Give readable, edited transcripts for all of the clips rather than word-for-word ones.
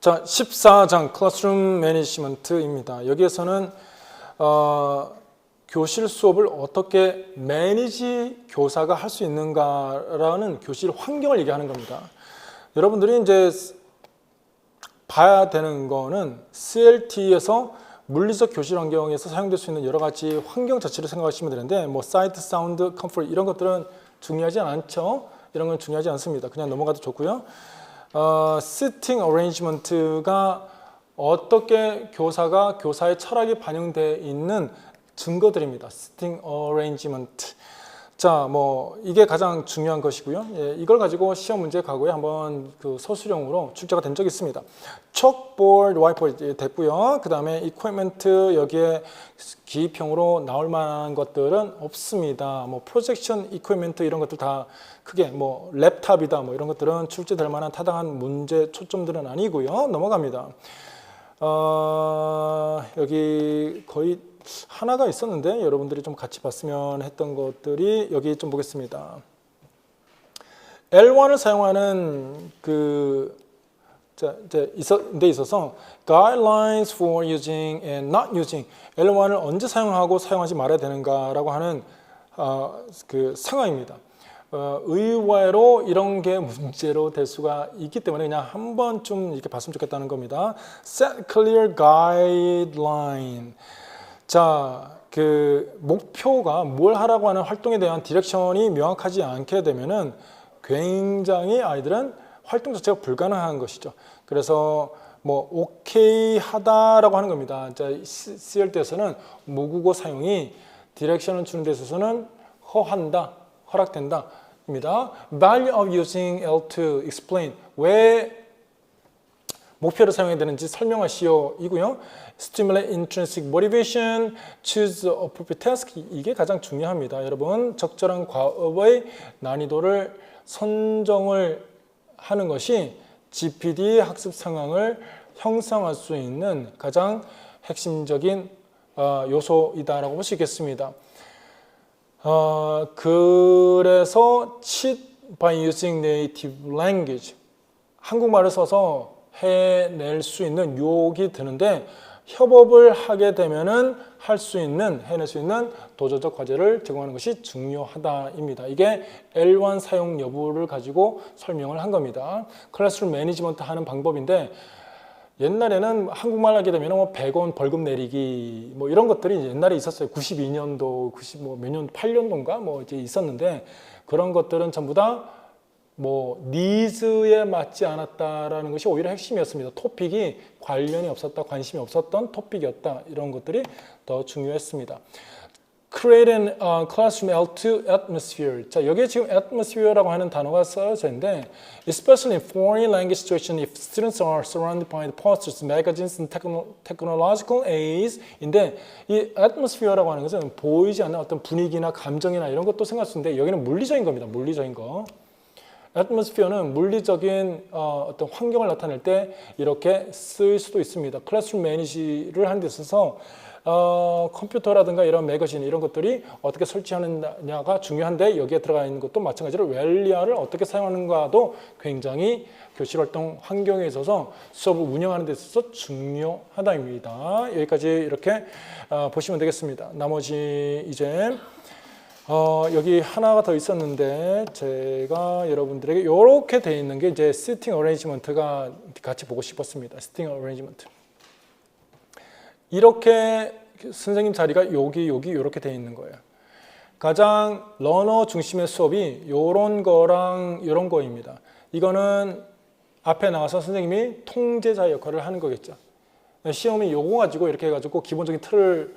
자, 14장 클래스룸 매니지먼트입니다. 여기에서는 교실 수업을 어떻게 매니지 교사가 할 수 있는가라는 교실 환경을 얘기하는 겁니다. 여러분들이 이제 봐야 되는 거는 CLT에서 물리적 교실 환경에서 사용될 수 있는 여러 가지 환경 자체를 생각하시면 되는데, 뭐 사이트, 사운드, 컴포트 이런 것들은 중요하지 않죠. 이런 건 중요하지 않습니다. 그냥 넘어가도 좋고요. 시팅 어레인지먼트가 어떻게 교사가 교사의 철학이 반영되어 있는 증거들입니다. 시팅 어레인지먼트. 자, 뭐 이게 가장 중요한 것이고요. 예, 이걸 가지고 시험 문제 과거에 한번 그 서술형으로 출제가 된 적이 있습니다. 촉보드, 와이퍼드 됐고요. 그 다음에 이퀴먼트 여기에 기입형으로 나올 만한 것들은 없습니다. 뭐 프로젝션 이퀴먼트 이런 것들 다 크게 뭐 랩탑이다 뭐 이런 것들은 출제될 만한 타당한 문제 초점들은 아니고요. 넘어갑니다. 여기 거의 하나가 있었는데 여러분들이 좀 같이 봤으면 했던 것들이 여기 좀 보겠습니다. L1을 사용하는 데 있어서 guidelines for using and not using L1을 언제 사용하고 사용하지 말아야 되는가라고 하는 그 상황입니다. 의외로 이런 게 문제로 될 수가 있기 때문에 그냥 한 번쯤 이렇게 봤으면 좋겠다는 겁니다. Set clear guideline. 자, 그 목표가 뭘 하라고 하는 활동에 대한 디렉션이 명확하지 않게 되면은 굉장히 아이들은 활동 자체가 불가능한 것이죠. 그래서 뭐 오케이 하다라고 하는 겁니다. 자, CLT에서는 모국어 사용이 디렉션을 주는 데 있어서는 허한다, 허락된다 입니다. Value of using L2 explain. 왜 목표를 사용해야 되는지 설명하시오 이고요. Stimulate intrinsic motivation, choose the appropriate task. 이게 가장 중요합니다. 여러분, 적절한 과업의 난이도를 선정을 하는 것이 GPD 학습 상황을 형성할 수 있는 가장 핵심적인 요소이다라고 볼 수 있겠습니다. 그래서 cheat by using native language. 한국말을 써서 해낼 수 있는 유혹이 드는데 협업을 하게 되면은 해낼 수 있는 도전적 과제를 제공하는 것이 중요하다입니다. 이게 L1 사용 여부를 가지고 설명을 한 겁니다. 클래스룸 매니지먼트 하는 방법인데 옛날에는 한국말 하게 되면 뭐 100원 벌금 내리기 뭐 이런 것들이 옛날에 있었어요. 92년도, 8년도인가 뭐 이제 있었는데 그런 것들은 전부 다 뭐 니즈에 맞지 않았다라는 것이 오히려 핵심이었습니다. 토픽이 관련이 없었다, 관심이 없었던 토픽이었다. 이런 것들이 더 중요했습니다. Create an classroom L2 atmosphere. 자, 여기에 지금 atmosphere라고 하는 단어가 써져 있는데 especially in foreign language situation if students are surrounded by the posters, magazines and technological aids인데 이 atmosphere라고 하는 것은 보이지 않는 어떤 분위기나 감정이나 이런 것도 생각할 수 있는데 여기는 물리적인 겁니다. 물리적인 거. atmosphere는 물리적인 어떤 환경을 나타낼 때 이렇게 쓰일 수도 있습니다. 클래스룸 매니지를 하는 데 있어서 컴퓨터라든가 이런 매거진 이런 것들이 어떻게 설치하느냐가 중요한데 여기에 들어가 있는 것도 마찬가지로 웰리아를 어떻게 사용하는가도 굉장히 교실활동 환경에 있어서 수업을 운영하는 데 있어서 중요하다입니다. 여기까지 이렇게 보시면 되겠습니다. 나머지 이제 여기 하나가 더 있었는데 제가 여러분들에게 이렇게 돼 있는 게 이제 시팅 어레인지먼트가 같이 보고 싶었습니다. 시팅 어레인지먼트. 이렇게 선생님 자리가 여기 이렇게 돼 있는 거예요. 가장 러너 중심의 수업이 이런 거랑 이런 거입니다. 이거는 앞에 나와서 선생님이 통제자 역할을 하는 거겠죠. 시험이 요거 가지고 이렇게 해가지고 기본적인 틀을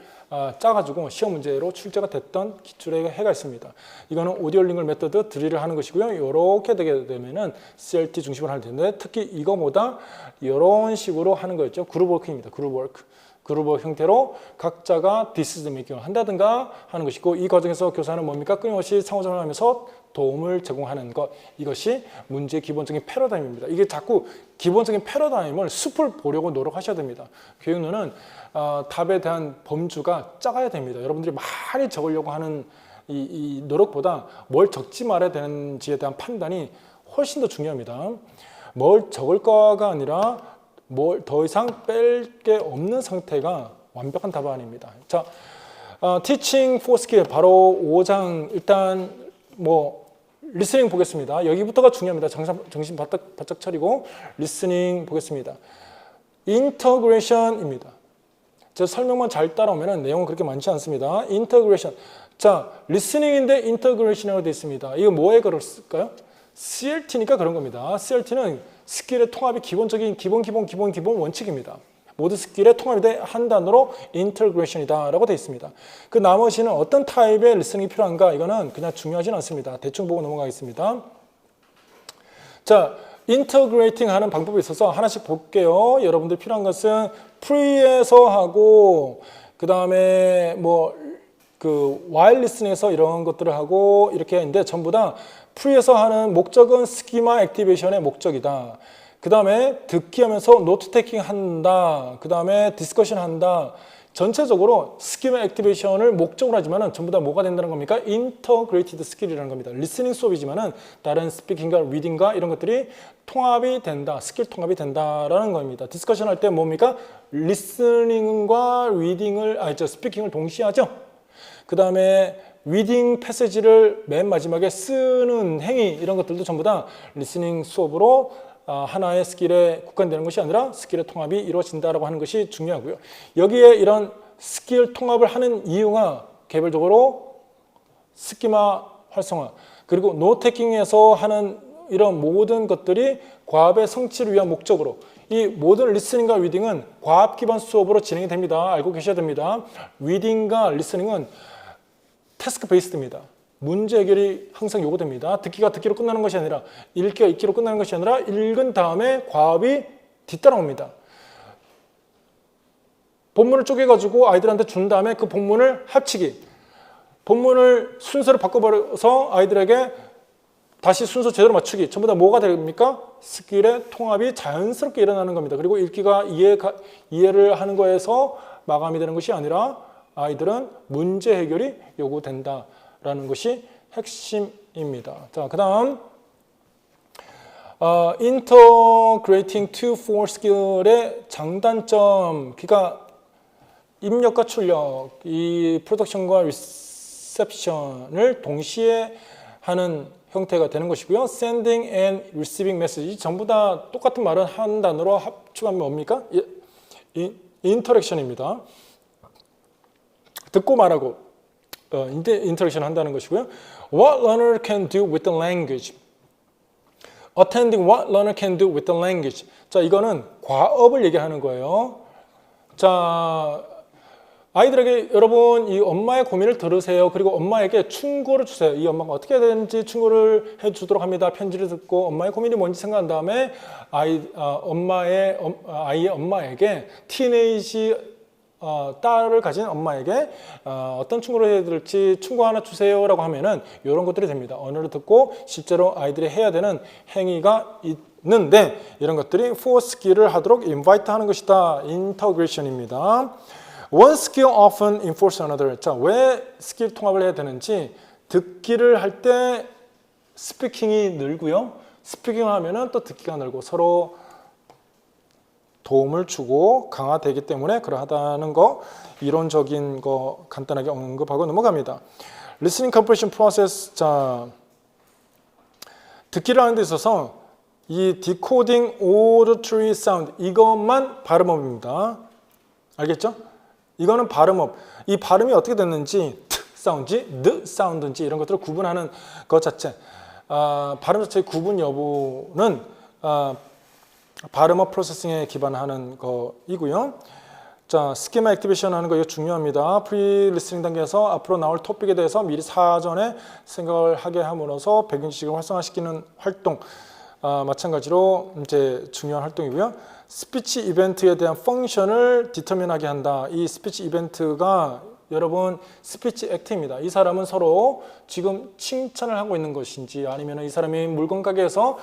짜가지고 시험 문제로 출제가 됐던 기출의 해가 있습니다. 이거는 오디오 링글 메서드 드릴을 하는 것이고요. 이렇게 되게 되면은 CLT 중심으로 할 텐데 특히 이거보다 이런 식으로 하는 거였죠. 그룹 워크입니다. 그룹 워크. 그룹 형태로 각자가 디시전 메이킹을 한다든가 하는 것이고 이 과정에서 교사는 뭡니까? 끊임없이 상호작용을 하면서 도움을 제공하는 것. 이것이 문제의 기본적인 패러다임입니다. 이게 자꾸 기본적인 패러다임을 숲을 보려고 노력하셔야 됩니다. 교육론은 답에 대한 범주가 작아야 됩니다. 여러분들이 많이 적으려고 하는 이 노력보다 뭘 적지 말아야 되는지에 대한 판단이 훨씬 더 중요합니다. 뭘 적을 거가 아니라 뭘 더 이상 뺄 게 없는 상태가 완벽한 답안입니다. 자, Teaching for Skill 바로 5장 일단 리스닝 보겠습니다. 여기부터가 중요합니다. 정신 바짝 차리고 리스닝 보겠습니다. 인터그레이션입니다. 제 설명만 잘 따라오면 내용은 그렇게 많지 않습니다. 인터그레이션. 자, 리스닝인데 인터그레이션이라고 되어 있습니다. 이거 뭐에 걸었을까요? CLT니까 그런 겁니다. CLT는 스킬의 통합이 기본적인 기본 원칙입니다. 모든 스킬의 통합이 한 단어로 인터그레이션이다 라고 되어 있습니다. 그 나머지는 어떤 타입의 리스닝이 필요한가? 이거는 그냥 중요하진 않습니다. 대충 보고 넘어가겠습니다. 자, 인터그레이팅 하는 방법이 있어서 하나씩 볼게요. 여러분들 필요한 것은 프리에서 하고 그 다음에 while listening에서 이런 것들을 하고 이렇게 했는데 전부 다 프리에서 하는 목적은 스키마 액티베이션의 목적이다. 그 다음에 듣기 하면서 노트 테이킹 한다. 그 다음에 디스커션 한다. 전체적으로 스키마 액티베이션을 목적으로 하지만은 전부 다 뭐가 된다는 겁니까? 인터그레이티드 스킬이라는 겁니다. 리스닝 수업이지만은 다른 스피킹과 리딩과 이런 것들이 통합이 된다. 스킬 통합이 된다라는 겁니다. 디스커션 할 때 뭡니까? 리스닝과 리딩을 스피킹을 동시에 하죠. 그 다음에 리딩 패시지를 맨 마지막에 쓰는 행위 이런 것들도 전부 다 리스닝 수업으로 하나의 스킬에 국한되는 것이 아니라 스킬의 통합이 이루어진다라고 하는 것이 중요하고요. 여기에 이런 스킬 통합을 하는 이유가 개별적으로 스키마 활성화 그리고 노테킹에서 하는 이런 모든 것들이 과업의 성취를 위한 목적으로 이 모든 리스닝과 리딩은 과업 기반 수업으로 진행이 됩니다. 알고 계셔야 됩니다. 리딩과 리스닝은 태스크 베이스드입니다. 문제 해결이 항상 요구됩니다. 듣기가 듣기로 끝나는 것이 아니라 읽기가 읽기로 끝나는 것이 아니라 읽은 다음에 과업이 뒤따라옵니다. 본문을 쪼개가지고 아이들한테 준 다음에 그 본문을 합치기. 본문을 순서를 바꿔버려서 아이들에게 다시 순서 제대로 맞추기. 전부 다 뭐가 됩니까? 스킬의 통합이 자연스럽게 일어나는 겁니다. 그리고 읽기가 이해를 하는 거에서 마감이 되는 것이 아니라 아이들은 문제 해결이 요구된다라는 것이 핵심입니다. 자, 그 다음 Integrating to for skill의 장단점, 그러니까 입력과 출력, 이 프로덕션과 리셉션을 동시에 하는 형태가 되는 것이고요. Sending and receiving message 전부 다 똑같은 말은 한 단어로 합축하면 뭡니까? 인터랙션입니다. 듣고 말하고 인터랙션 한다는 것이고요. What learner can do with the language. Attending what learner can do with the language. 자, 이거는 과업을 얘기하는 거예요. 자, 아이들에게 여러분 이 엄마의 고민을 들으세요. 그리고 엄마에게 충고를 주세요. 이 엄마가 어떻게 해야 되는지 충고를 해주도록 합니다. 편지를 듣고 엄마의 고민이 뭔지 생각한 다음에 아이의 엄마에게 티네이지 딸을 가진 엄마에게 어떤 충고를 해야 될지 충고 하나 주세요 라고 하면은 이런 것들이 됩니다. 언어를 듣고 실제로 아이들이 해야 되는 행위가 있는데 이런 것들이 for skill을 하도록 invite 하는 것이다. integration입니다. One skill often enforces another. 자, 왜 스킬 통합을 해야 되는지 듣기를 할 때 스피킹이 늘고요. 스피킹을 하면은 또 듣기가 늘고 서로 도움을 주고 강화되기 때문에 그러하다는 거 이론적인 거 간단하게 언급하고 넘어갑니다. Listening comprehension process. 자, 듣기를 하는 데 있어서 이 decoding auditory sound 이것만 발음업입니다. 알겠죠? 이거는 발음업. 이 발음이 어떻게 됐는지 트 사운드인지 드 사운드인지 이런 것들을 구분하는 것 자체. 발음 자체의 구분 여부는 발음업 프로세싱에 기반하는 거이고요. 자, 스키마 액티베이션 하는 거 이거 중요합니다. 프리 리스닝 단계에서 앞으로 나올 토픽에 대해서 미리 사전에 생각을 하게 함으로써 배경지식을 활성화시키는 활동. 마찬가지로 이제 중요한 활동이고요. 스피치 이벤트에 대한 펑션을 디터민하게 한다. 이 스피치 이벤트가 여러분 스피치 액트입니다. 이 사람은 서로 지금 칭찬을 하고 있는 것인지 아니면 이 사람이 물건 가게에서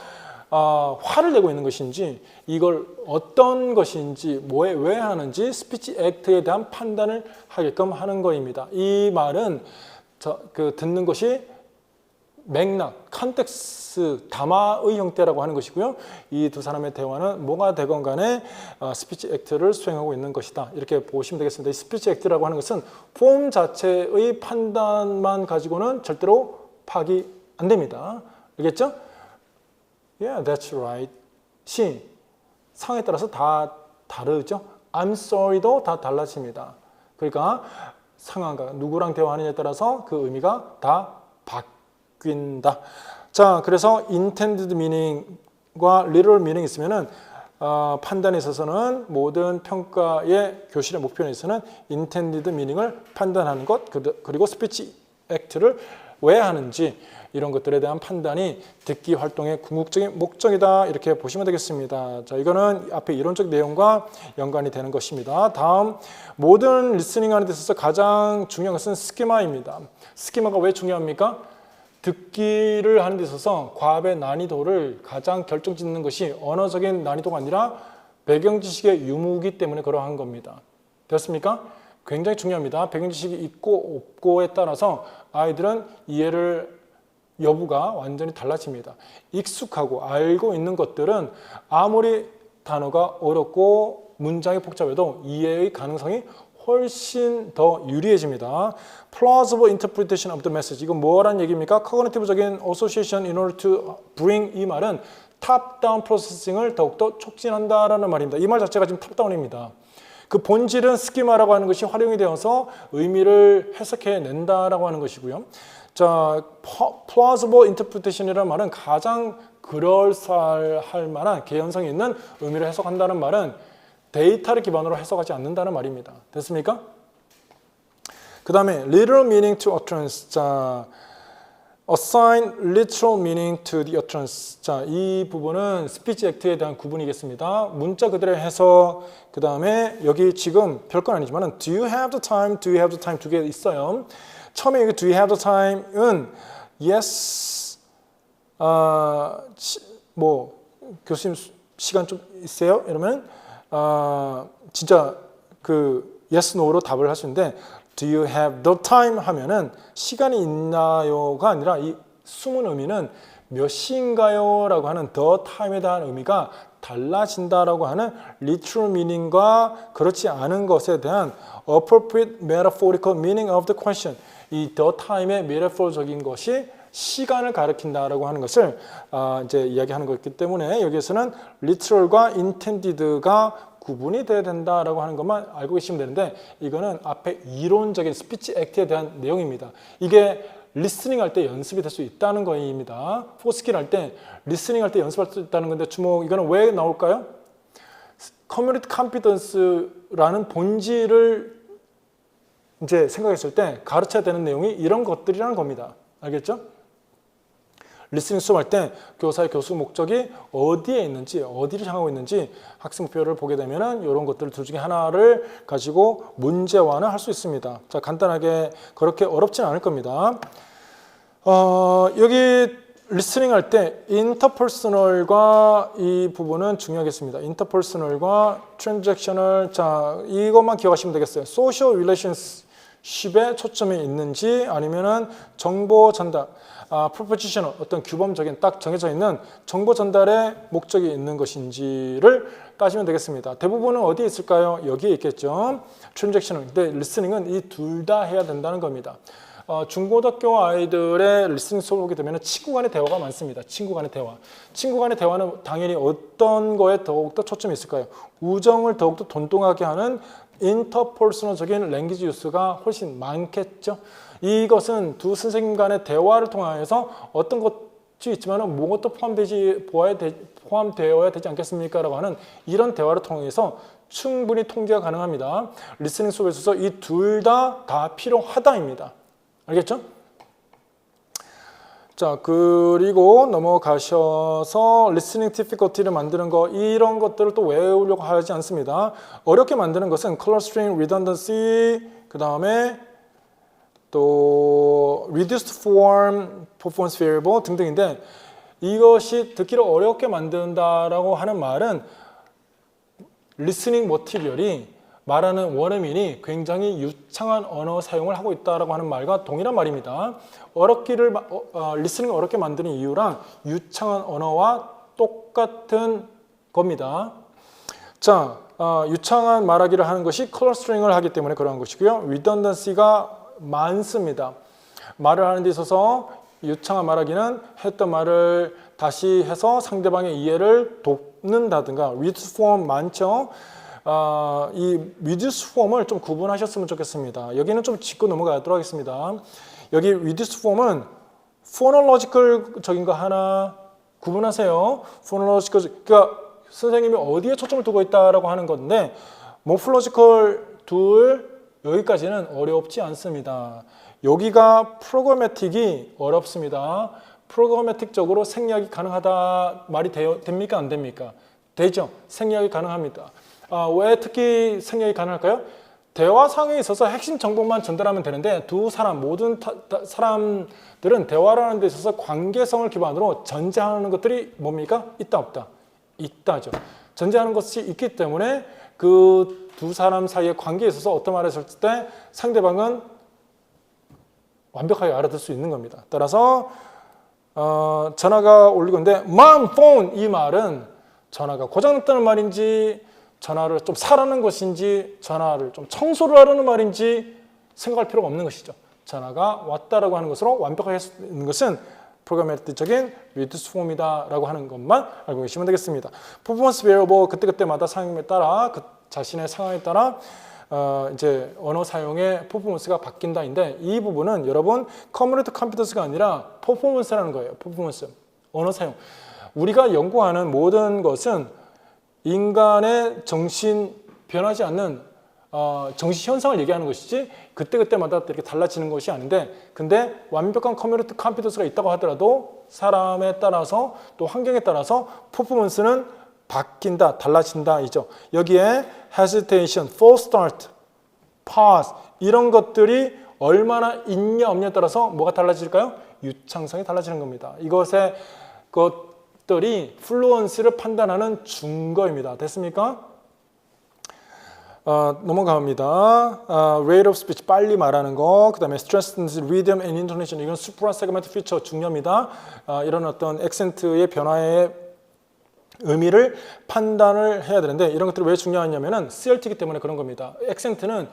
화를 내고 있는 것인지 이걸 어떤 것인지 왜 하는지 스피치 액트에 대한 판단을 하게끔 하는 거입니다. 이 말은 듣는 것이 맥락, 컨텍스트, 담화의 형태라고 하는 것이고요. 이 두 사람의 대화는 뭐가 되건 간에 스피치 액트를 수행하고 있는 것이다. 이렇게 보시면 되겠습니다. 이 스피치 액트라고 하는 것은 폼 자체의 판단만 가지고는 절대로 파악이 안 됩니다. 알겠죠? Yeah, that's right. 시, 상황에 따라서 다 다르죠. I'm sorry도 다 달라집니다. 그러니까 상황과 누구랑 대화하느냐에 따라서 그 의미가 다 바뀐다. 자, 그래서 intended meaning과 literal meaning 있으면은 판단에 있어서는 모든 평가의 교실의 목표에 있어서는 intended meaning을 판단하는 것, 그리고 speech act를 왜 하는지 이런 것들에 대한 판단이 듣기 활동의 궁극적인 목적이다. 이렇게 보시면 되겠습니다. 자, 이거는 앞에 이론적 내용과 연관이 되는 것입니다. 다음, 모든 리스닝 하는 데 있어서 가장 중요한 것은 스키마입니다. 스키마가 왜 중요합니까? 듣기를 하는 데 있어서 과업의 난이도를 가장 결정짓는 것이 언어적인 난이도가 아니라 배경 지식의 유무이기 때문에 그러한 겁니다. 됐습니까? 굉장히 중요합니다. 배경 지식이 있고 없고에 따라서 아이들은 이해를 여부가 완전히 달라집니다. 익숙하고 알고 있는 것들은 아무리 단어가 어렵고 문장이 복잡해도 이해의 가능성이 훨씬 더 유리해집니다. Plausible interpretation of the message. 이건 뭐라는 얘기입니까? cognitive적인 association in order to bring. 이 말은 top-down processing을 더욱더 촉진한다라는 말입니다. 이 말 자체가 지금 top-down입니다. 그 본질은 스키마라고 하는 것이 활용이 되어서 의미를 해석해낸다라고 하는 것이고요. 자, plausible interpretation이라는 말은 가장 그럴싸할 만한 개연성이 있는 의미를 해석한다는 말은 데이터를 기반으로 해석하지 않는다는 말입니다. 됐습니까? 그 다음에 literal meaning to utterance. 자, assign literal meaning to the utterance. 자, 이 부분은 스피치 액트에 대한 구분이겠습니다. 문자 그대로 해서 그 다음에 여기 지금 별건 아니지만 do you have the time, do you have the time 두 개 있어요. 처음에 여기 do you have the time은 yes, 뭐 교수님 시간 좀 있어요? 이러면 진짜 그 yes, no로 답을 할 수 있는데 do you have the time 하면은 시간이 있나요가 아니라 이 숨은 의미는 몇 시인가요? 라고 하는 the time에 대한 의미가 달라진다라고 하는 literal meaning과 그렇지 않은 것에 대한 appropriate metaphorical meaning of the question. 이 the time의 metaphor적인 것이 시간을 가리킨다라고 하는 것을 이제 이야기하는 것이기 때문에 여기에서는 literal과 intended가 구분이 돼야 된다라고 하는 것만 알고 계시면 되는데 이거는 앞에 이론적인 스피치 액트에 대한 내용입니다. 이게 리스닝 할 때 연습이 될 수 있다는 거입니다. 포스킬 할 때 리스닝 할 때 연습할 수 있다는 건데 주목 이거는 왜 나올까요? 커뮤니티 컴피던스라는 본질을 이제 생각했을 때 가르쳐야 되는 내용이 이런 것들이라는 겁니다. 알겠죠? 리스닝 수업할 때 교사의 교수 목적이 어디에 있는지, 어디를 향하고 있는지 학습 목표를 보게 되면은 이런 것들 둘 중에 하나를 가지고 문제화는 할 수 있습니다. 자, 간단하게 그렇게 어렵진 않을 겁니다. 여기 리스닝 할 때 인터퍼스널과 이 부분은 중요하겠습니다. 인터퍼스널과 트랜잭셔널. 자, 이것만 기억하시면 되겠어요. 소셜 릴레이션십에 초점이 있는지 아니면은 정보 전달, 프로포지셔널 어떤 규범적인 딱 정해져 있는 정보 전달의 목적이 있는 것인지를 따지면 되겠습니다. 대부분은 어디에 있을까요? 여기에 있겠죠. 트랜잭셔널. 근데 리스닝은 이 둘 다 해야 된다는 겁니다. 중고등학교 아이들의 리스닝 수업을 보게 되면 친구 간의 대화가 많습니다. 친구 간의 대화. 친구 간의 대화는 당연히 어떤 거에 더욱더 초점이 있을까요? 우정을 더욱더 돈독하게 하는 인터퍼스널적인 랭귀지 유스가 훨씬 많겠죠. 이것은 두 선생님 간의 대화를 통해서 어떤 것이 있지만 무엇도 포함되어야 되지 않겠습니까? 라고 하는 이런 대화를 통해서 충분히 통제가 가능합니다. 리스닝 수업에 있어서 이 둘 다 필요하다입니다. 알겠죠? 자, 그리고 넘어가셔서 listening difficulty를 만드는 거 이런 것들을 또 외우려고 하지 않습니다. 어렵게 만드는 것은 clustering, redundancy, 그 다음에 또 reduced form, performance variable 등등인데 이것이 듣기를 어렵게 만든다라고 하는 말은 리스닝 머티리얼이 말하는 원어민이 굉장히 유창한 언어 사용을 하고 있다라고 하는 말과 동일한 말입니다. 리스닝을 어렵게 만드는 이유랑 유창한 언어와 똑같은 겁니다. 자, 유창한 말하기를 하는 것이 클러스터링을 하기 때문에 그러한 것이고요. redundancy가 많습니다. 말을 하는 데 있어서 유창한 말하기는 했던 말을 다시 해서 상대방의 이해를 돕는다든가 reduce form 많죠. 이 reduce form을 좀 구분하셨으면 좋겠습니다. 여기는 좀 짚고 넘어가도록 하겠습니다. 여기 reduce form은 phonological적인 거 하나 구분하세요. phonological, 그러니까 선생님이 어디에 초점을 두고 있다라고 하는 건데 morphological 둘 여기까지는 어렵지 않습니다. 여기가 프로그래매틱이 어렵습니다. 프로그래매틱적으로 생략이 가능하다 말이 됩니까? 안 됩니까? 되죠. 생략이 가능합니다. 왜 특히 생략이 가능할까요? 대화 상황에 있어서 핵심 정보만 전달하면 되는데 두 사람, 모든 사람들은 대화를 하는 데 있어서 관계성을 기반으로 전제하는 것들이 뭡니까? 있다, 없다? 있다죠. 전제하는 것이 있기 때문에 그 두 사람 사이의 관계에 있어서 어떤 말을 했을 때 상대방은 완벽하게 알아들 수 있는 겁니다. 따라서 전화가 울리고 있는데 Mom, phone 이 말은 전화가 고장났다는 말인지 전화를 좀 사라는 것인지 전화를 좀 청소를 하려는 말인지 생각할 필요가 없는 것이죠. 전화가 왔다라고 하는 것으로 완벽하게 할 수 있는 것은 프로그래매틱적인 reduce form이다 라고 하는 것만 알고 계시면 되겠습니다. performance variable 그때그때마다 상황에 따라 자신의 상황에 따라 이제 언어 사용의 퍼포먼스가 바뀐다인데 이 부분은 여러분 커뮤니티 컴퓨터스가 아니라 퍼포먼스라는 거예요. 퍼포먼스, 언어 사용. 우리가 연구하는 모든 것은 인간의 정신 변하지 않는 정신 현상을 얘기하는 것이지 그때그때마다 이렇게 달라지는 것이 아닌데 근데 완벽한 커뮤니티 컴퓨터스가 있다고 하더라도 사람에 따라서 또 환경에 따라서 퍼포먼스는 바뀐다, 달라진다 이죠. 여기에 hesitation, false start, pause 이런 것들이 얼마나 있냐 없냐에 따라서 뭐가 달라질까요? 유창성이 달라지는 겁니다. 것들이 플루언시를 판단하는 증거입니다. 됐습니까? 넘어갑니다. rate of speech 빨리 말하는 거, 그 다음에 stress, rhythm and intonation 이건 supra segment feature 중요합니다. 이런 어떤 액센트의 변화의 의미를 판단을 해야 되는데 이런 것들이 왜 중요하냐면은 CRT이기 때문에 그런 겁니다. 액센트는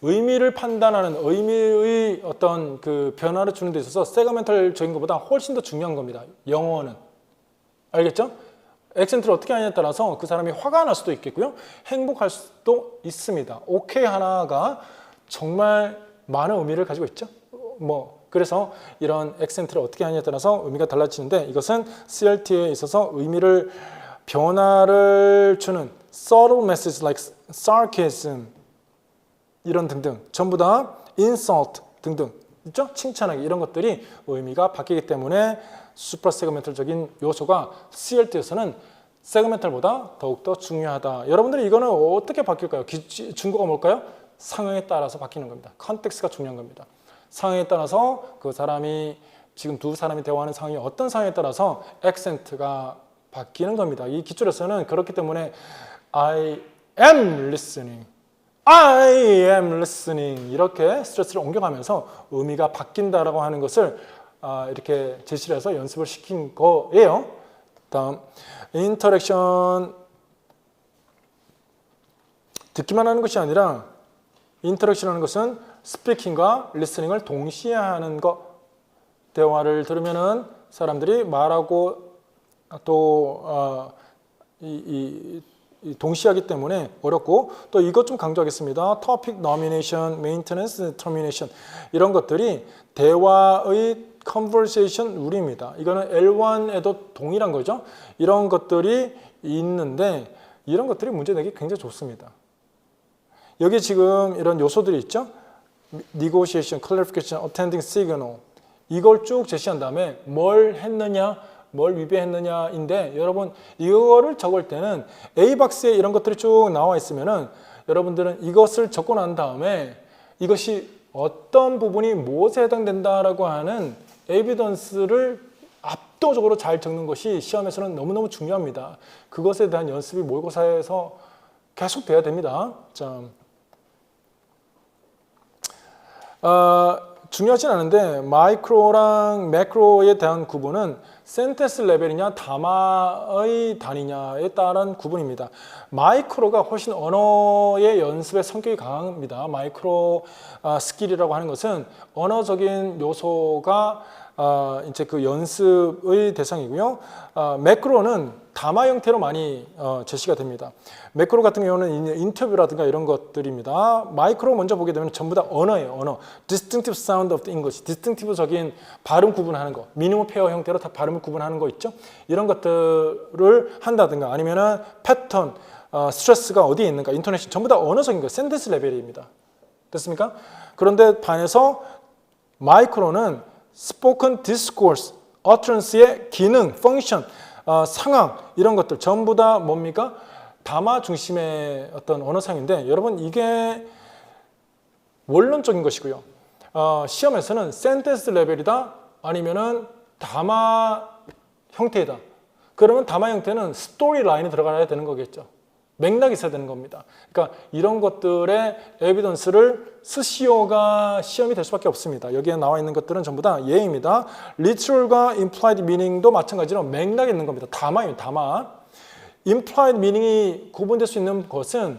의미를 판단하는 의미의 어떤 그 변화를 주는 데 있어서 세그멘탈적인 것보다 훨씬 더 중요한 겁니다. 영어는. 알겠죠? 액센트를 어떻게 하냐에 따라서 그 사람이 화가 날 수도 있겠고요. 행복할 수도 있습니다. 오케이 하나가 정말 많은 의미를 가지고 있죠. 그래서 이런 액센트를 어떻게 하냐에 따라서 의미가 달라지는데 이것은 CRT에 있어서 의미를 변화를 주는 subtle message like sarcasm 이런 등등 전부 다 insult 등등 있죠? 칭찬하기 이런 것들이 의미가 바뀌기 때문에 슈퍼 세그멘탈적인 요소가 CRT에서는 세그멘탈보다 더욱더 중요하다. 여러분들이 이거는 어떻게 바뀔까요? 증거가 뭘까요? 상황에 따라서 바뀌는 겁니다. 컨텍스트가 중요한 겁니다. 상황에 따라서 그 사람이 지금 두 사람이 대화하는 상황이 어떤 상황에 따라서 액센트가 바뀌는 겁니다. 이 기출에서는 그렇기 때문에 I am listening, I am listening 이렇게 스트레스를 옮겨가면서 의미가 바뀐다라고 하는 것을 이렇게 제시를 해서 연습을 시킨 거예요. 다음 인터랙션 듣기만 하는 것이 아니라 인터랙션하는 것은 스피킹과 리스닝을 동시에 하는 것. 대화를 들으면은 사람들이 말하고 또 동시하기 때문에 어렵고 또 이것 좀 강조하겠습니다. Topic, nomination, maintenance, termination 이런 것들이 대화의 conversation 룰입니다. 이거는 L1에도 동일한 거죠. 이런 것들이 있는데 이런 것들이 문제 내기 굉장히 좋습니다. 여기 지금 이런 요소들이 있죠. negotiation, clarification, attending signal 이걸 쭉 제시한 다음에 뭘 했느냐, 뭘 위배했느냐인데 여러분 이거를 적을 때는 A박스에 이런 것들이 쭉 나와 있으면은 여러분들은 이것을 적고 난 다음에 이것이 어떤 부분이 무엇에 해당된다라고 하는 에비던스를 압도적으로 잘 적는 것이 시험에서는 너무너무 중요합니다. 그것에 대한 연습이 모의고사에서 계속 돼야 됩니다. 자, 중요하진 않은데 마이크로랑 매크로에 대한 구분은 센텐스 레벨이냐 담화의 단위냐에 따른 구분입니다. 마이크로가 훨씬 언어의 연습의 성격이 강합니다. 마이크로 스킬이라고 하는 것은 언어적인 요소가 이제 그 연습의 대상이고요. 매크로는 담화 형태로 많이 제시가 됩니다. 매크로 같은 경우는 인터뷰라든가 이런 것들입니다. 마이크로 먼저 보게 되면 전부 다 언어예요. 언어. Distinctive sound of the English. 디스팅티브적인 발음 구분하는 거. 미니멈 페어 형태로 다 발음을 구분하는 거 있죠. 이런 것들을 한다든가 아니면은 패턴, 스트레스가 어디에 있는가, 인토네이션 전부 다 언어적인 거. 센텐스 레벨입니다. 됐습니까? 그런데 반해서 마이크로는 spoken discourse, utterance의 기능, function, 상황 이런 것들 전부 다 뭡니까? 담화 중심의 어떤 언어상인데 여러분 이게 원론적인 것이고요. 시험에서는 센텐스 레벨이다 아니면은 담화 형태이다. 그러면 담화 형태는 스토리 라인에 들어가야 되는 거겠죠. 맥락이 있어야 되는 겁니다. 그러니까 이런 것들의 에비던스를 스시오가 시험이 될 수밖에 없습니다. 여기에 나와 있는 것들은 전부 다 예입니다. literal과 implied meaning도 마찬가지로 맥락이 있는 겁니다. 담화예요, 담화. implied meaning이 구분될 수 있는 것은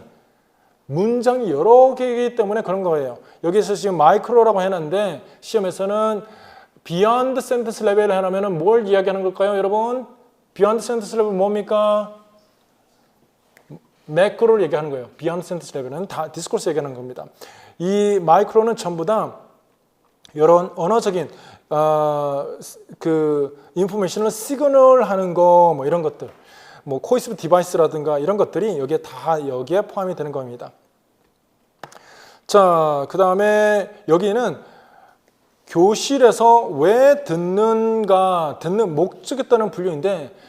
문장이 여러 개이기 때문에 그런 거예요. 여기서 지금 마이크로라고 해놨는데 시험에서는 beyond sentence level을 해놓으면 뭘 이야기하는 걸까요, 여러분? beyond sentence level 뭡니까? 매크로를 얘기하는 거예요. Beyond Sentence Level은 다 디스코스 얘기하는 겁니다. 이 마이크로는 전부 다 이런 언어적인 그 인포메이션을 시그널하는 거 뭐 이런 것들, 뭐 코이스 디바이스라든가 이런 것들이 여기에 포함이 되는 겁니다. 자, 그 다음에 여기는 교실에서 왜 듣는가, 듣는 목적에 따른 분류인데.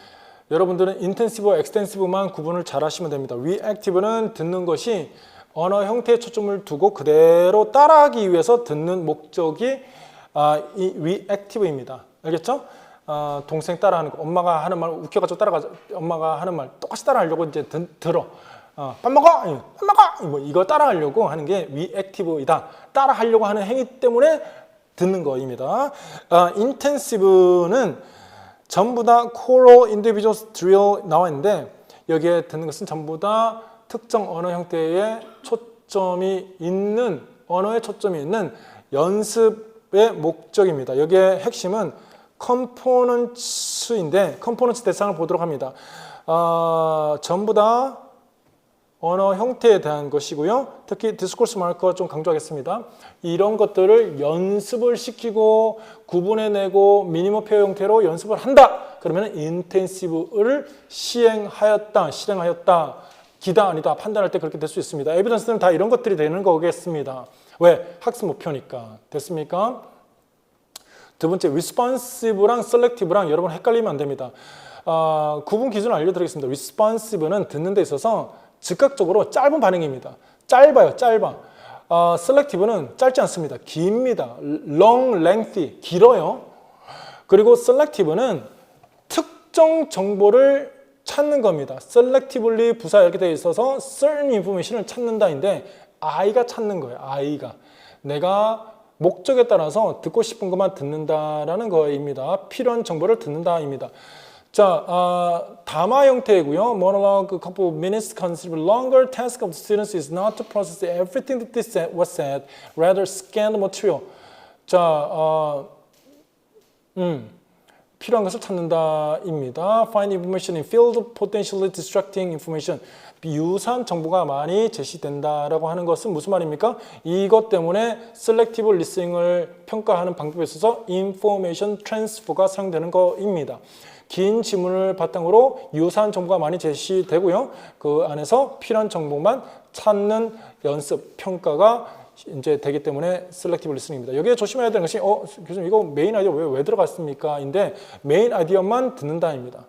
여러분들은 인텐시브와 엑스텐시브만 구분을 잘 하시면 됩니다. 리액티브는 듣는 것이 언어 형태에 초점을 두고 그대로 따라하기 위해서 듣는 목적이 이 리액티브입니다. 알겠죠? 동생 따라하는 거, 엄마가 하는 말 웃겨가지고 따라가자. 엄마가 하는 말 똑같이 따라하려고 이제 들어. 밥 먹어, 밥 먹어. 뭐 이거 따라하려고 하는 게 리액티브이다. 따라하려고 하는 행위 때문에 듣는 거입니다. 인텐시브는 전부 다 Choral Individuals Drill 나와 있는데 여기에 듣는 것은 전부 다 특정 언어 형태의 초점이 있는 언어에 초점이 있는 연습의 목적입니다. 여기에 핵심은 컴포넌츠인데 컴포넌츠 대상을 보도록 합니다. 전부 다 언어 형태에 대한 것이고요. 특히 디스코스 마커 좀 강조하겠습니다. 이런 것들을 연습을 시키고 구분해내고 미니멈 페어 형태로 연습을 한다. 그러면 인텐시브를 실행하였다. 기다 아니다 판단할 때 그렇게 될 수 있습니다. 에비던스는 다 이런 것들이 되는 거겠습니다. 왜? 학습 목표니까. 됐습니까? 두 번째, responsive랑 selective랑 여러분 헷갈리면 안 됩니다. 구분 기준을 알려드리겠습니다. responsive는 듣는 데 있어서 즉각적으로 짧은 반응입니다. 짧아요, 짧아. selective는 짧지 않습니다. 깁니다. long, lengthy, 길어요. 그리고 selective는 특정 정보를 찾는 겁니다. selectively 부사 이렇게 되어 있어서 certain information을 찾는다인데 I가 찾는 거예요. I가. 내가 목적에 따라서 듣고 싶은 것만 듣는다라는 거입니다. 필요한 정보를 듣는다입니다. 자, 담화 형태이고요. Monologue, a couple of minutes considerably longer. Task of the students is not to process everything that was said, rather scan the material. 자, 필요한 것을 찾는다입니다. Find information in field of potentially distracting information. 유사한 정보가 많이 제시된다라고 하는 것은 무슨 말입니까? 이것 때문에 selective listening을 평가하는 방법에 있어서 information transfer가 사용되는 것입니다. 긴 지문을 바탕으로 유사한 정보가 많이 제시되고요. 그 안에서 필요한 정보만 찾는 연습, 평가가 이제 되기 때문에 셀렉티브 리스닝입니다. 여기에 조심해야 되는 것이 교수님 이거 메인 아이디어 왜 들어갔습니까? 인데 메인 아이디어만 듣는다입니다.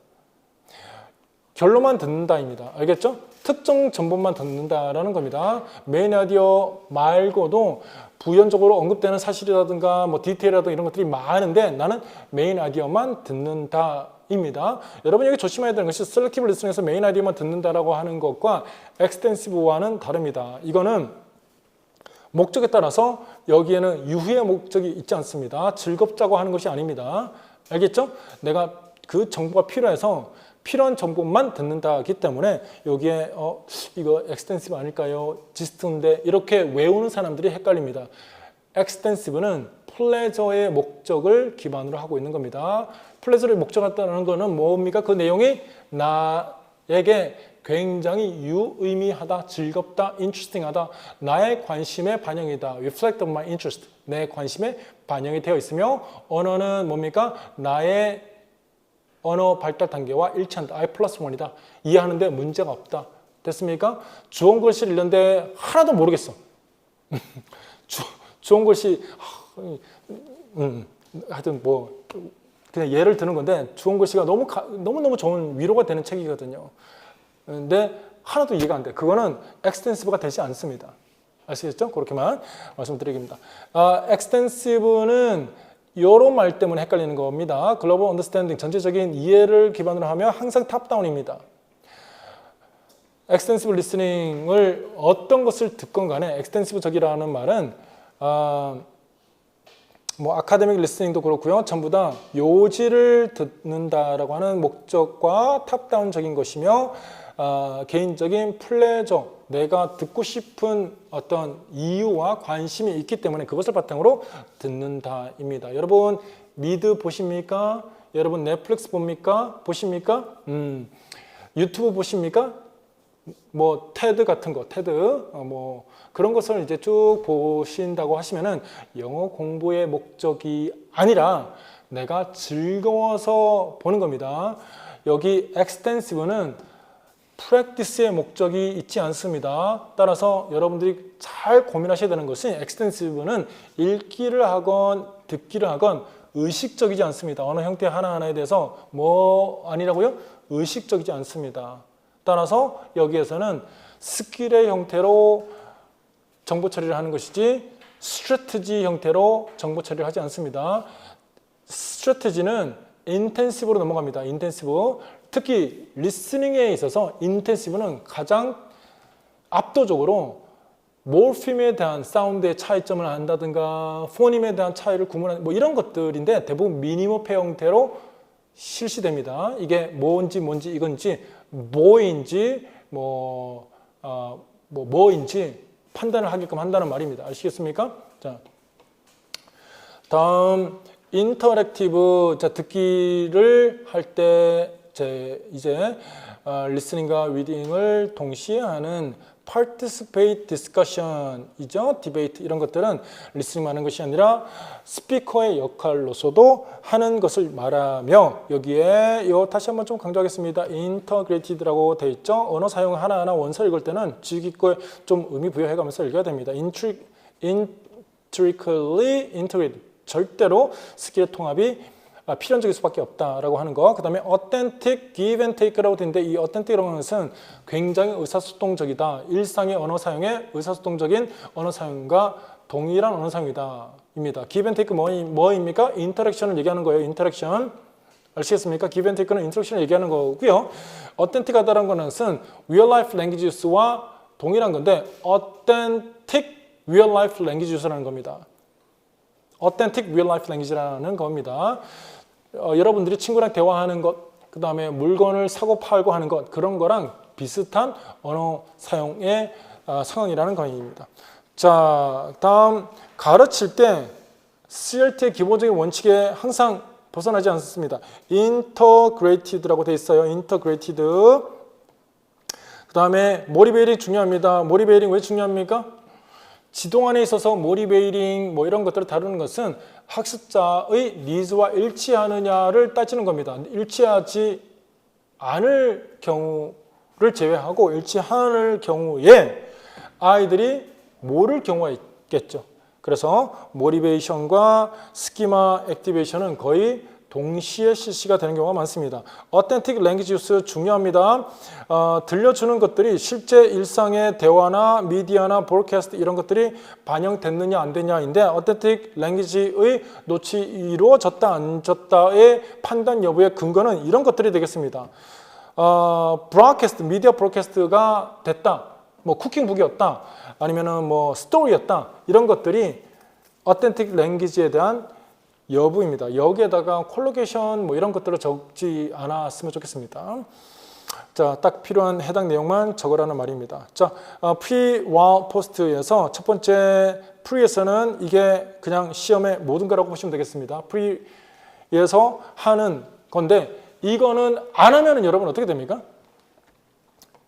결론만 듣는다입니다. 알겠죠? 특정 정보만 듣는다라는 겁니다. 메인 아이디어 말고도 부연적으로 언급되는 사실이라든가 뭐 디테일이라든가 이런 것들이 많은데 나는 메인 아이디어만 듣는다입니다. 여러분 여기 조심해야 되는 것이 셀렉티브 리스닝에서 메인 아이디어만 듣는다라고 하는 것과 엑스텐시브와는 다릅니다. 이거는 목적에 따라서 여기에는 유후의 목적이 있지 않습니다. 즐겁자고 하는 것이 아닙니다. 알겠죠? 내가 그 정보가 필요해서 필요한 정보만 듣는다기 때문에 여기에 이거 extensive 아닐까요? gist인데 이렇게 외우는 사람들이 헷갈립니다. extensive는 pleasure의 목적을 기반으로 하고 있는 겁니다. pleasure의 목적이라는 거는 뭡니까? 그 내용이 나에게 굉장히 유의미하다, 즐겁다, interesting하다, 나의 관심의 반영이다. reflect on my interest, 내 관심에 반영이 되어 있으며 언어는 뭡니까? 나의 언어 발달 단계와 일치한다. I+1이다. 이해하는데 문제가 없다. 됐습니까? 주어 글씨를 읽는데 하나도 모르겠어. 주어 글씨 하여튼 뭐 그냥 예를 드는 건데 주어 글씨가 너무너무 좋은 위로가 되는 책이거든요. 근데 하나도 이해가 안 돼. 그거는 extensive가 되지 않습니다. 아시겠죠? 그렇게만 말씀드리겠습니다. extensive는 이런 말 때문에 헷갈리는 겁니다. 글로벌 언더스탠딩, 전체적인 이해를 기반으로 하며 항상 탑다운입니다. extensive listening을 어떤 것을 듣건 간에 extensive적이라는 말은 뭐 아카데믹 리스닝도 그렇고요. 전부 다 요지를 듣는다라고 하는 목적과 탑다운적인 것이며 개인적인 플레저, 내가 듣고 싶은 어떤 이유와 관심이 있기 때문에 그것을 바탕으로 듣는다입니다. 여러분 미드 보십니까? 여러분 넷플릭스 봅니까? 보십니까? 유튜브 보십니까? 뭐 테드 같은 거, 테드 뭐 그런 것을 이제 쭉 보신다고 하시면은 영어 공부의 목적이 아니라 내가 즐거워서 보는 겁니다. 여기 extensive는 practice의 목적이 있지 않습니다. 따라서 여러분들이 잘 고민하셔야 되는 것은 extensive는 읽기를 하건 듣기를 하건 의식적이지 않습니다. 언어 형태 하나하나에 대해서 뭐 아니라고요? 의식적이지 않습니다. 따라서 여기에서는 스킬의 형태로 정보 처리를 하는 것이지 스트래티지 형태로 정보 처리를 하지 않습니다. 스트래티지는 인텐시브로 넘어갑니다. 인텐시브. 특히 리스닝에 있어서 인텐시브는 가장 압도적으로 몰핌에 대한 사운드의 차이점을 안다든가 포님에 대한 차이를 구분하는 뭐 이런 것들인데 대부분 미니멈 페어 형태로 실시됩니다. 이게 뭔지 이건지 뭐인지 뭐인지 판단을 하게끔 한다는 말입니다. 아시겠습니까? 자, 다음 인터랙티브. 자, 듣기를 할 때 이제 리스닝과 리딩을 동시에 하는 participate discussion이죠. debate 이런 것들은 리스닝만 하는 것이 아니라 스피커의 역할로서도 하는 것을 말하며 여기에 다시 한번 좀 강조하겠습니다. integrated라고 되어 있죠. 언어 사용 하나하나 원서 읽을 때는 주의 깊게 좀 의미 부여해가면서 읽어야 됩니다. intricately integrated. 절대로 스킬의 통합이 필연적일 수밖에 없다라고 하는 거. 그 다음에 authentic give and take라고 되는데 이 authentic이라고 하는 것은 굉장히 의사소통적이다. 일상의 언어 사용에 의사소통적인 언어 사용과 동일한 언어 사용이다. 입니다. give and take 뭐입니까? 인터랙션을 얘기하는 거예요. 인터랙션. 아시겠습니까? give and take는 인터랙션을 얘기하는 거고요. authentic하다는 것은 real life language use와 동일한 건데 authentic real life language use라는 겁니다. authentic real life language라는 겁니다. 여러분들이 친구랑 대화하는 것, 그 다음에 물건을 사고 팔고 하는 것, 그런 거랑 비슷한 언어 사용의 상황이라는 거입니다. 자, 다음 가르칠 때 CLT의 기본적인 원칙에 항상 벗어나지 않습니다. integrated라고 되어 있어요. integrated. 그 다음에 motivating 중요합니다. motivating 왜 중요합니까? 지도안에 있어서 모티베이팅 뭐 이런 것들을 다루는 것은 학습자의 니즈와 일치하느냐를 따지는 겁니다. 일치하지 않을 경우를 제외하고 일치하는 경우에 아이들이 모를 경우가 있겠죠. 그래서 모티베이션과 스키마 액티베이션은 거의 동시에 실시가 되는 경우가 많습니다. Authentic Language Use 중요합니다. 들려주는 것들이 실제 일상의 대화나 미디어나 브로드캐스트 이런 것들이 반영됐느냐 안 됐냐인데 Authentic Language의 노치 이루어졌다 안 졌다의 판단 여부의 근거는 이런 것들이 되겠습니다. 브로드캐스트, 미디어 브로드캐스트가 됐다. 뭐 쿠킹북이었다, 아니면은 뭐 스토리였다, 이런 것들이 어텐틱 랭귀지에 대한 여부입니다. 여기에다가 콜로케이션 뭐 이런 것들을 적지 않았으면 좋겠습니다. 자, 딱 필요한 해당 내용만 적으라는 말입니다. 자, pre, while, post에서 첫 번째 pre에서는 이게 그냥 시험의 모든 거라고 보시면 되겠습니다. pre에서 하는 건데 이거는 안 하면은 여러분 어떻게 됩니까?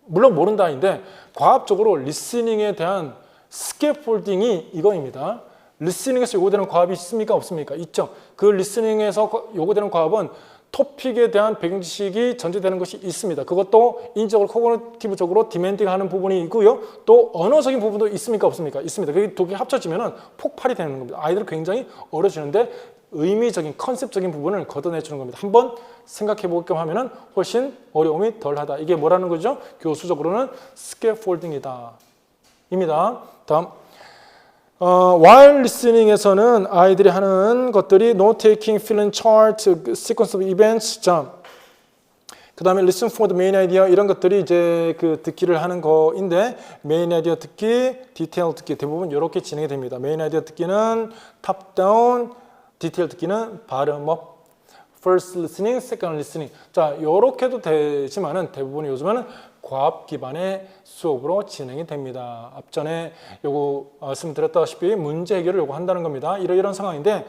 물론 모른다인데 과학적으로 리스닝에 대한 스캐폴딩이 이거입니다. 리스닝에서 요구되는 과업이 있습니까? 없습니까? 있죠. 그 리스닝에서 요구되는 과업은 토픽에 대한 배경 지식이 전제되는 것이 있습니다. 그것도 인적으로 코그니티브적으로 디멘딩하는 부분이 있고요. 또 언어적인 부분도 있습니까? 없습니까? 있습니다. 그게 두 개 합쳐지면 폭발이 되는 겁니다. 아이들은 굉장히 어려지는데 의미적인 컨셉적인 부분을 걷어내주는 겁니다. 한번 생각해 볼 겸 하면은 훨씬 어려움이 덜하다. 이게 뭐라는 거죠? 교수적으로는 스캐폴딩이다. 입니다. 다음. while listening에서는 아이들이 하는 것들이 note taking, filling chart, sequence of events, 그 다음에 listen for the main idea 이런 것들이 이제 그 듣기를 하는 거인데 main idea 듣기, detail 듣기 대부분 이렇게 진행이 됩니다. main idea 듣기는 top down, detail 듣기는 bottom up, first listening, second listening. 자, 이렇게도 되지만은 대부분 요즘은 과업 기반의 수업으로 진행이 됩니다. 앞전에 요거 말씀드렸다시피 문제 해결을 요구한다는 겁니다. 이런 상황인데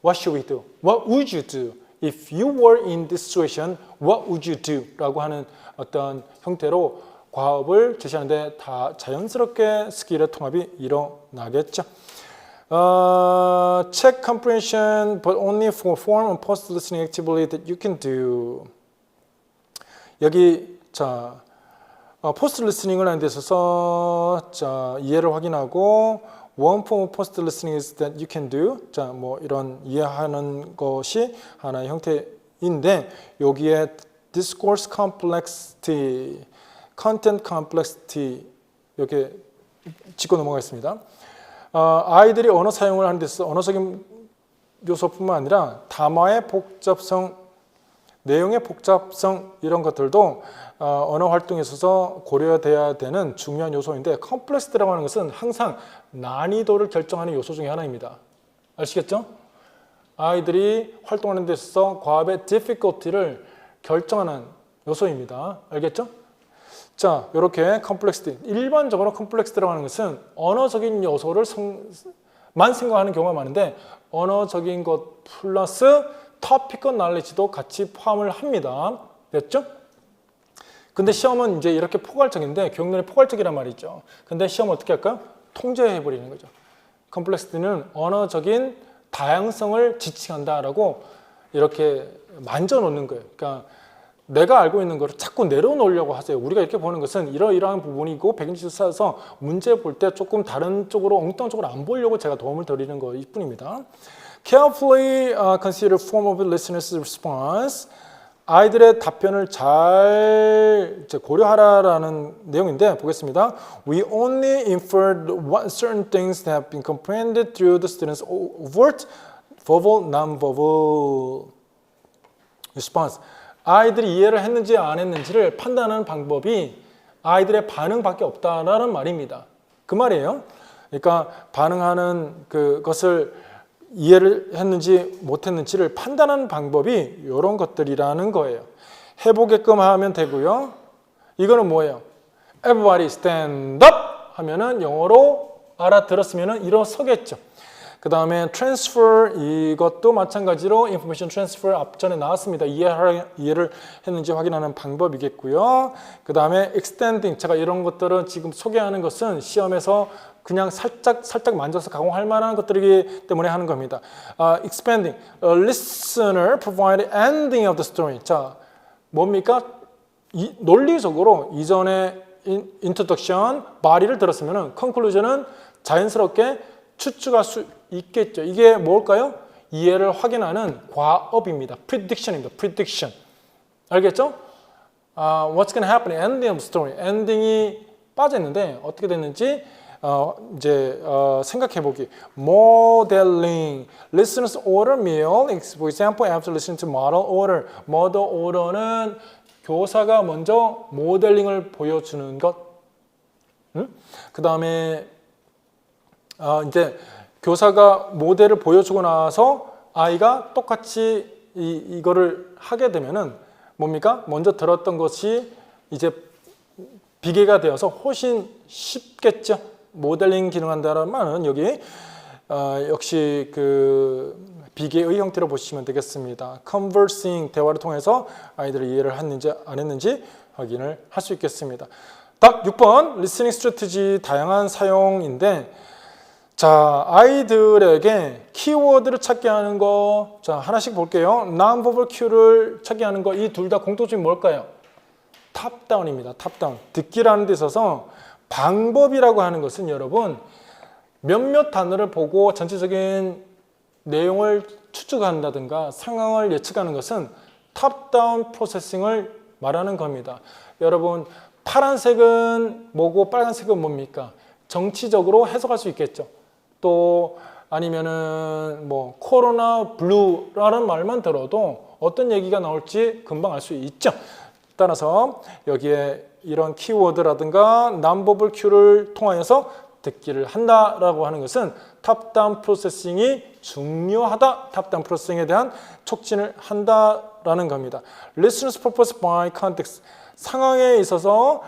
What should we do? What would you do? If you were in this situation, what would you do? 라고 하는 어떤 형태로 과업을 제시하는데 다 자연스럽게 스킬의 통합이 일어나겠죠. Check comprehension, but only for form and post listening activity that you can do. 여기 자 포스트 리스닝을 하는 데 있어서 자 이해를 확인하고 one form of post listening is that you can do. 자 뭐 이런 이해하는 것이 하나의 형태인데 여기에 discourse complexity, content complexity 이렇게 짚고 넘어가겠습니다. 아이들이 언어 사용을 하는 데 있어서 언어적인 요소뿐만 아니라 담화의 복잡성, 내용의 복잡성 이런 것들도 언어 활동에 있어서 고려돼야 되는 중요한 요소인데 컴플렉스라고 하는 것은 항상 난이도를 결정하는 요소 중에 하나입니다. 아시겠죠? 아이들이 활동하는 데 있어서 과업의 difficulty를 결정하는 요소입니다. 알겠죠? 자, 이렇게 컴플렉스티. 일반적으로 컴플렉스라고 하는 것은 언어적인 요소를 만 생각하는 경우가 많은데 언어적인 것 플러스 토픽과 날리지도 같이 포함을 합니다. 됐죠? 근데 시험은 이제 이렇게 포괄적인데 교육론이 포괄적이란 말이죠. 근데 시험은 어떻게 할까요? 통제해버리는 거죠. 컴플렉스티는 언어적인 다양성을 지칭한다라고 이렇게 만져놓는 거예요. 그러니까 내가 알고 있는 거를 자꾸 내려놓으려고 하세요. 우리가 이렇게 보는 것은 이러이러한 부분이고 백인지수 쌓아서 문제 볼 때 조금 다른 쪽으로 엉뚱한 쪽으로 안 보려고 제가 도움을 드리는 거일 뿐입니다. Carefully consider form of listener's response. 아이들의 답변을 잘 고려하라라는 내용인데 보겠습니다. We only inferred what certain things that have been comprehended through the student's overt, verbal, non-verbal response. 아이들이 이해를 했는지 안 했는지를 판단하는 방법이 아이들의 반응밖에 없다라는 말입니다. 그 말이에요. 그러니까 반응하는 그것을 이해를 했는지 못했는지를 판단하는 방법이 이런 것들이라는 거예요. 해보게끔 하면 되고요. 이거는 뭐예요? Everybody stand up 하면은 영어로 알아들었으면 일어서겠죠. 그 다음에 transfer 이것도 마찬가지로 information transfer 앞전에 나왔습니다. 이해를 했는지 확인하는 방법이겠고요. 그 다음에 extending 제가 이런 것들은 지금 소개하는 것은 시험에서 그냥 살짝 만져서 가공할 만한 것들이기 때문에 하는 겁니다. expanding a listener provide ending of the story. 자 뭡니까? 논리적으로 이전에 introduction body를 들었으면은 conclusion은 자연스럽게 추측할 수 있겠죠. 이게 뭘까요? 이해를 확인하는 과업입니다. prediction입니다. prediction. 알겠죠? What's going to happen? Ending of the story. 엔딩이 빠졌는데 어떻게 됐는지 이제 생각해보기. Modeling. Listener's order meal. For example, after listening to model order. model order는 교사가 먼저 모델링을 보여주는 것. 그 다음에 이제 교사가 모델을 보여주고 나서 아이가 똑같이 이거를 하게 되면은 뭡니까? 먼저 들었던 것이 이제 비계가 되어서 훨씬 쉽겠죠. 모델링 기능한다는 말은 여기 역시 그 비계의 형태로 보시면 되겠습니다. Conversing, 대화를 통해서 아이들이 이해를 했는지 안 했는지 확인을 할 수 있겠습니다. 답 6번 Listening Strategy 다양한 사용인데, 자, 아이들에게 키워드를 찾게 하는 거, 자, 하나씩 볼게요. Non-verbal cue를 찾게 하는 거, 이 둘 다 공통점이 뭘까요? 탑다운입니다. 탑다운. 듣기라는 데 있어서 방법이라고 하는 것은 여러분 몇몇 단어를 보고 전체적인 내용을 추측한다든가 상황을 예측하는 것은 탑다운 프로세싱을 말하는 겁니다. 여러분 파란색은 뭐고 빨간색은 뭡니까? 정치적으로 해석할 수 있겠죠. 또 아니면은 뭐 코로나 블루라는 말만 들어도 어떤 얘기가 나올지 금방 알 수 있죠. 따라서 여기에 이런 키워드라든가 non-verbal cue를 통하여서 듣기를 한다라고 하는 것은 탑다운 프로세싱이 중요하다. 탑다운 프로세싱에 대한 촉진을 한다라는 겁니다. Listener's purpose by context. 상황에 있어서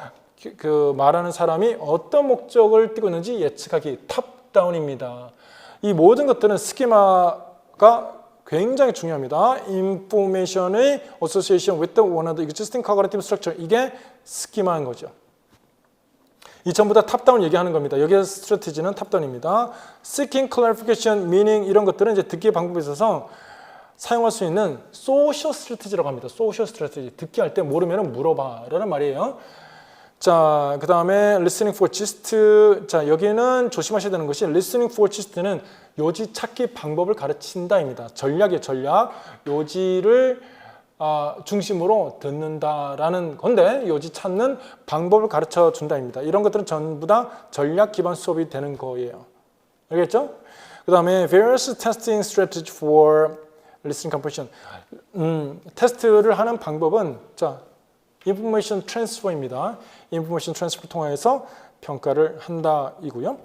그 말하는 사람이 어떤 목적을 띠고 있는지 예측하기. 탑다운입니다. 이 모든 것들은 스키마가 굉장히 중요합니다. Information의 association with one of the existing cognitive structure. 이게 스키마인 거죠. 이 전부 다 탑다운 얘기하는 겁니다. 여기에 스트래티지는 탑다운입니다. Seeking clarification, meaning 이런 것들은 이제 듣기의 방법에 있어서 사용할 수 있는 social strategy라고 합니다. social strategy. 듣기 할 때 모르면 물어봐 라는 말이에요. 자, 그 다음에 listening for gist. 자, 여기는 조심하셔야 되는 것이 listening for gist는 요지 찾기 방법을 가르친다입니다. 전략이에요, 전략. 요지를 중심으로 듣는다라는 건데 요지 찾는 방법을 가르쳐 준다입니다. 이런 것들은 전부 다 전략 기반 수업이 되는 거예요. 알겠죠? 그 다음에 various testing strategy for listening comprehension. 테스트를 하는 방법은 자, information transfer입니다. information transfer 통해서 평가를 한다 이고요.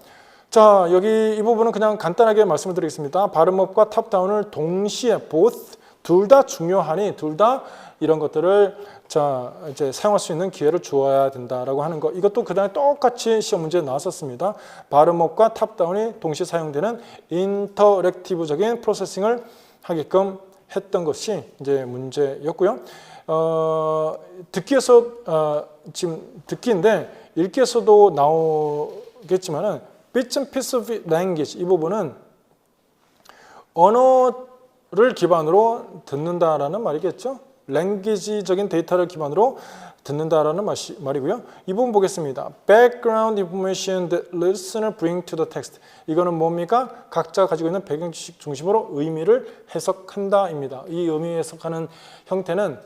자, 여기 이 부분은 그냥 간단하게 말씀을 드리겠습니다. 발음업과 탑다운을 동시에 both 둘 다 중요하니 둘 다 이런 것들을 자 이제 사용할 수 있는 기회를 주어야 된다라고 하는 거. 이것도 그다음에 똑같이 시험 문제에 나왔었습니다. 발음업과 탑다운이 동시에 사용되는 인터랙티브적인 프로세싱을 하게끔 했던 것이 이제 문제였고요. 듣기에서 지금 듣기인데 읽기에서도 나오겠지만은 bits and pieces of language 이 부분은 언어를 기반으로 듣는다라는 말이겠죠. 랭귀지적인 데이터를 기반으로 듣는다라는 말이고요. 이 부분 보겠습니다. Background information that listener bring to the text. 이거는 뭡니까? 각자가 가지고 있는 배경 지식 중심으로 의미를 해석한다입니다. 이 의미 해석하는 형태는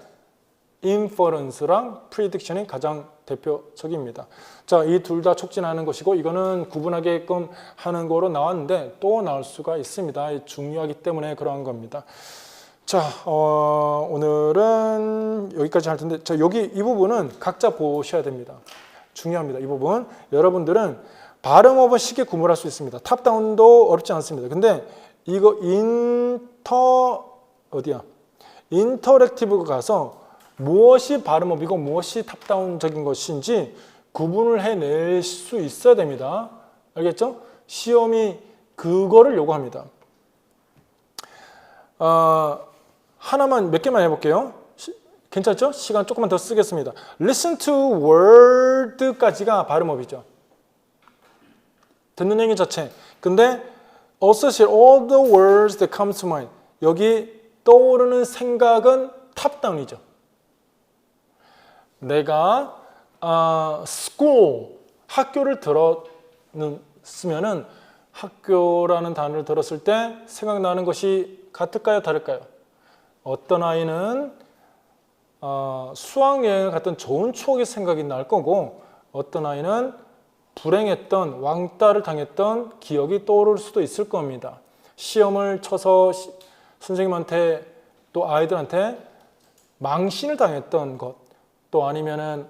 inference랑 prediction이 가장 대표적입니다. 자, 이 둘 다 촉진하는 것이고 이거는 구분하게끔 하는 거로 나왔는데 또 나올 수가 있습니다. 중요하기 때문에 그러한 겁니다. 자, 오늘은 여기까지 할 텐데 자, 여기 이 부분은 각자 보셔야 됩니다. 중요합니다. 이 부분. 여러분들은 발음업은 쉽게 구분할 수 있습니다. 탑다운도 어렵지 않습니다. 근데 이거 인터랙티브가 가서 무엇이 발음업이고 무엇이 탑다운적인 것인지 구분을 해낼 수 있어야 됩니다. 알겠죠? 시험이 그거를 요구합니다. 하나만 몇 개만 해볼게요. 괜찮죠? 시간 조금만 더 쓰겠습니다. Listen to word까지가 발음업이죠. 듣는 행위 자체. 근데 associate all the words that come to mind. 여기 떠오르는 생각은 탑다운이죠. 내가 school, 학교를 들었으면은 학교라는 단어를 들었을 때 생각나는 것이 같을까요? 다를까요? 어떤 아이는 수학여행을 갔던 좋은 추억의 생각이 날 거고 어떤 아이는 불행했던 왕따를 당했던 기억이 떠오를 수도 있을 겁니다. 시험을 쳐서 선생님한테 또 아이들한테 망신을 당했던 것 또 아니면은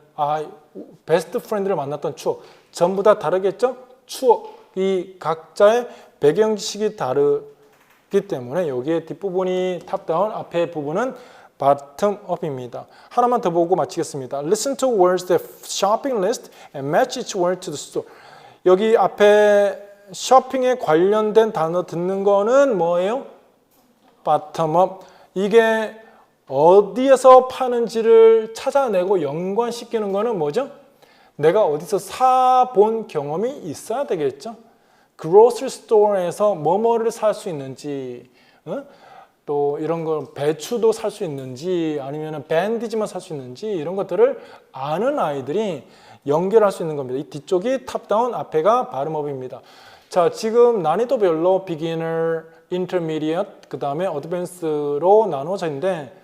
베스트 프렌드를 만났던 추억 전부 다 다르겠죠? 이 각자의 배경지식이 다르기 때문에 여기에 뒷부분이 탑다운, 앞에 부분은 bottom-up입니다. 하나만 더 보고 마치겠습니다. Listen to words that shopping list and match each word to the store. 여기 앞에 쇼핑에 관련된 단어 듣는 거는 뭐예요? bottom-up. 이게 어디에서 파는지를 찾아내고 연관시키는 거는 뭐죠? 내가 어디서 사본 경험이 있어야 되겠죠. grocery store에서 뭐뭐를 살 수 있는지, 또 이런 거 배추도 살 수 있는지, 아니면 밴디지만 살 수 있는지, 이런 것들을 아는 아이들이 연결할 수 있는 겁니다. 이 뒤쪽이 탑다운, 앞에가 bottom-up입니다. 자, 지금 난이도별로 beginner, intermediate, 그 다음에 advanced로 나눠져 있는데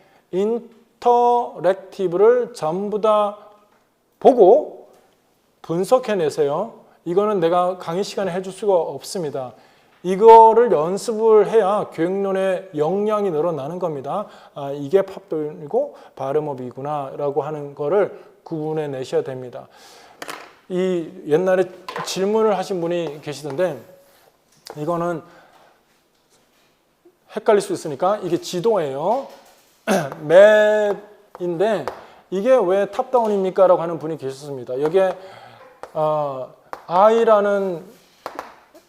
인터랙티브를 전부 다 보고 분석해내세요. 이거는 내가 강의 시간에 해줄 수가 없습니다. 이거를 연습을 해야 교육론의 역량이 늘어나는 겁니다. 아, 이게 팝다운이고 bottom-up이구나 라고 하는 거를 구분해 내셔야 됩니다. 이 옛날에 질문을 하신 분이 계시던데 이거는 헷갈릴 수 있으니까 이게 지도예요. 맵인데 이게 왜 탑다운입니까? 라고 하는 분이 계셨습니다. 여기에 I라는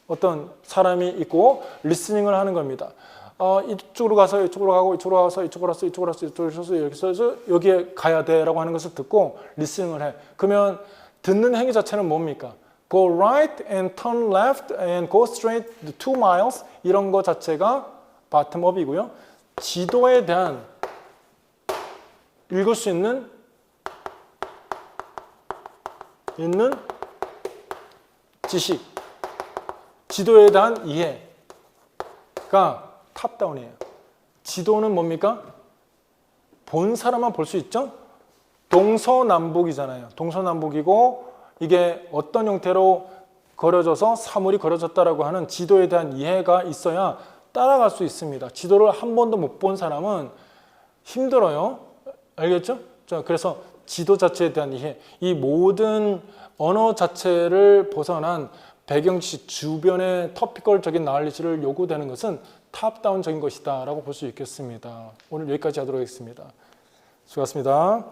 어떤 사람이 있고 리스닝을 하는 겁니다. 이쪽으로 가서 이쪽으로 가고 이쪽으로 가서 이쪽으로 와서 이쪽으로 와서 이쪽으로 와서 이렇게 해서 여기에 가야 돼 라고 하는 것을 듣고 리스닝을 해. 그러면 듣는 행위 자체는 뭡니까? Go right and turn left and go straight 2 miles 이런 거 자체가 bottom-up이고요. 지도에 대한 읽을 수 있는 지식, 지도에 대한 이해가 탑다운이에요. 지도는 뭡니까? 본 사람만 볼 수 있죠? 동서남북이잖아요. 동서남북이고 이게 어떤 형태로 그려져서 사물이 그려졌다라고 하는 지도에 대한 이해가 있어야 따라갈 수 있습니다. 지도를 한 번도 못 본 사람은 힘들어요. 알겠죠? 자, 그래서 지도 자체에 대한 이해, 이 모든 언어 자체를 벗어난 배경지식, 주변의 토피컬적인 나얼리지를 요구되는 것은 탑다운적인 것이다 라고 볼 수 있겠습니다. 오늘 여기까지 하도록 하겠습니다. 수고하셨습니다.